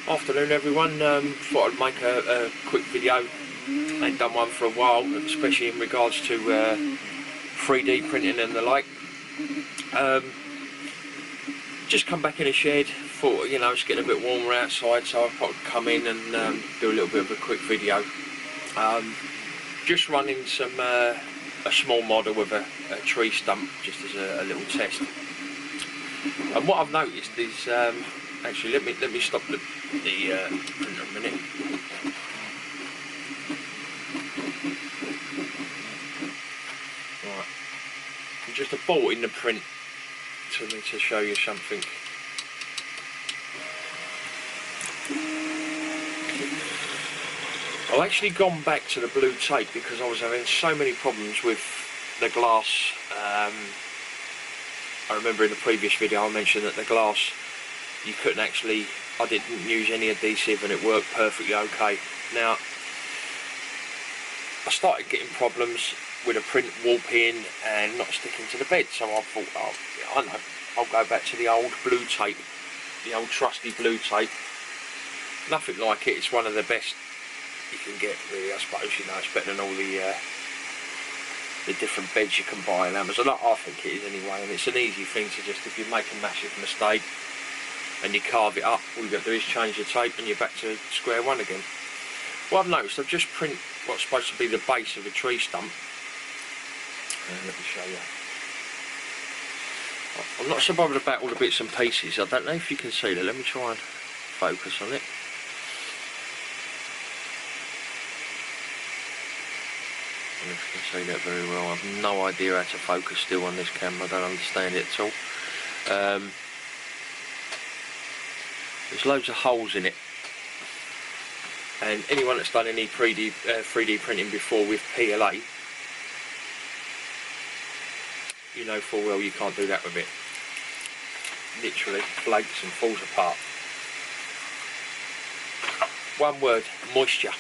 Afternoon everyone, thought I'd make a quick video. I ain't done one for a while, especially in regards to 3D printing and the like. Just come back in the shed, thought, you know, it's getting a bit warmer outside, so I thought I'd come in and do a little bit of a quick video. Just running some a small model with a tree stump, just as a little test. And what I've noticed is, actually let me stop the printer a minute. Right, I'm just aborting the print to show you something. I've actually gone back to the blue tape because I was having so many problems with the glass. I remember in the previous video I mentioned that the glass, you couldn't actually, I didn't use any adhesive and it worked perfectly okay. Now, I started getting problems with a print warping and not sticking to the bed, so I thought, oh, yeah, I know, I'll go back to the old blue tape, the old trusty blue tape. Nothing like it, it's one of the best you can get, really, I suppose. You know, it's better than all the different beds you can buy on Amazon. I think it is anyway, and it's an easy thing to just, if you make a massive mistake and you carve it up, all you've got to do is change the tape and you're back to square one again. What I've noticed, I've just print what's supposed to be the base of a tree stump. Let me show you. I'm not so bothered about all the bits and pieces. I don't know if you can see that. Let me try and focus on it. I don't know if you can see that very well. I have no idea how to focus still on this camera. I don't understand it at all. There's loads of holes in it, and anyone that's done any 3D printing before with PLA, you know full well you can't do that with it. Literally flakes and falls apart. One word: moisture.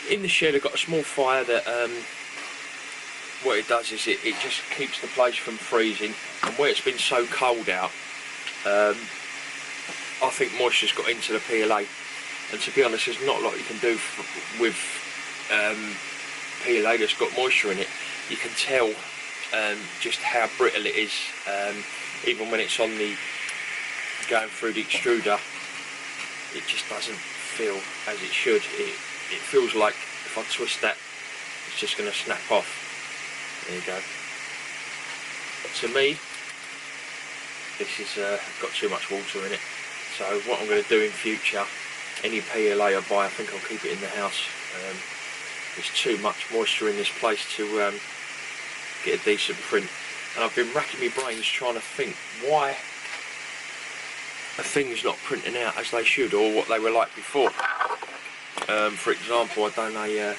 In the shed I've got a small fire that what it does is it just keeps the place from freezing, and where it's been so cold out, I think moisture's got into the PLA, and to be honest there's not a lot you can do with PLA that's got moisture in it. You can tell just how brittle it is, even when it's on the going through the extruder. It just doesn't feel as it should. It feels like if I twist that it's just going to snap off. There you go. But to me this has got too much water in it. So what I'm going to do in future, any PLA I buy, I think I'll keep it in the house. There's too much moisture in this place to get a decent print. And I've been racking my brains trying to think why are things not printing out as they should, or what they were like before. For example, I've done a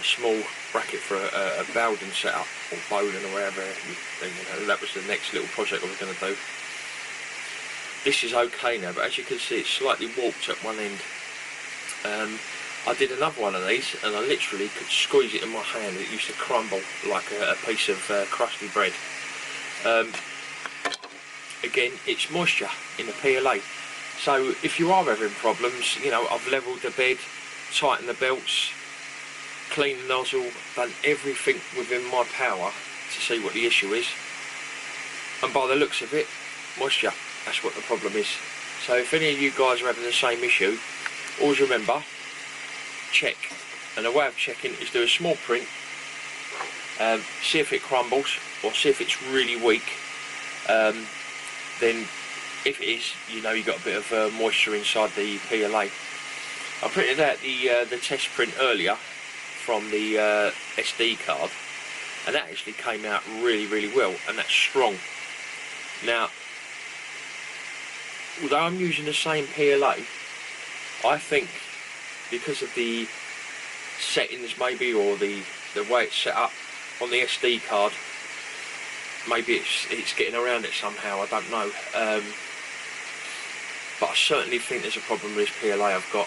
small bracket for a Bowden setup, or Bowden or wherever, you know, that was the next little project I was going to do. This is okay now, but as you can see it's slightly warped at one end. I did another one of these and I literally could squeeze it in my hand. It used to crumble like a piece of crusty bread. Again, it's moisture in the PLA. So if you are having problems, you know, I've levelled the bed, tightened the belts, cleaned the nozzle, done everything within my power to see what the issue is. And by the looks of it, moisture. That's what the problem is. So if any of you guys are having the same issue, always remember, check. And the way of checking is do a small print, see if it crumbles, or see if it's really weak. Then if it is, you know you've got a bit of moisture inside the PLA. I printed out the test print earlier from the SD card, and that actually came out really well, and that's strong. Now, although I'm using the same PLA, I think because of the settings maybe, or the way it's set up on the SD card, maybe it's getting around it somehow, I don't know. But I certainly think there's a problem with this PLA I've got.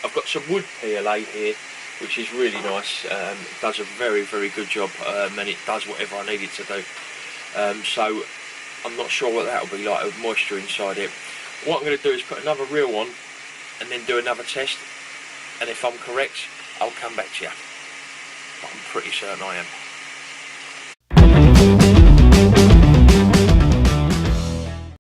I've got some wood PLA here, which is really nice. It does a very good job, and it does whatever I need it to do. so I'm not sure what that'll be like with moisture inside it. What I'm going to do is put another reel on and then do another test, and if I'm correct I'll come back to you, but I'm pretty certain I am.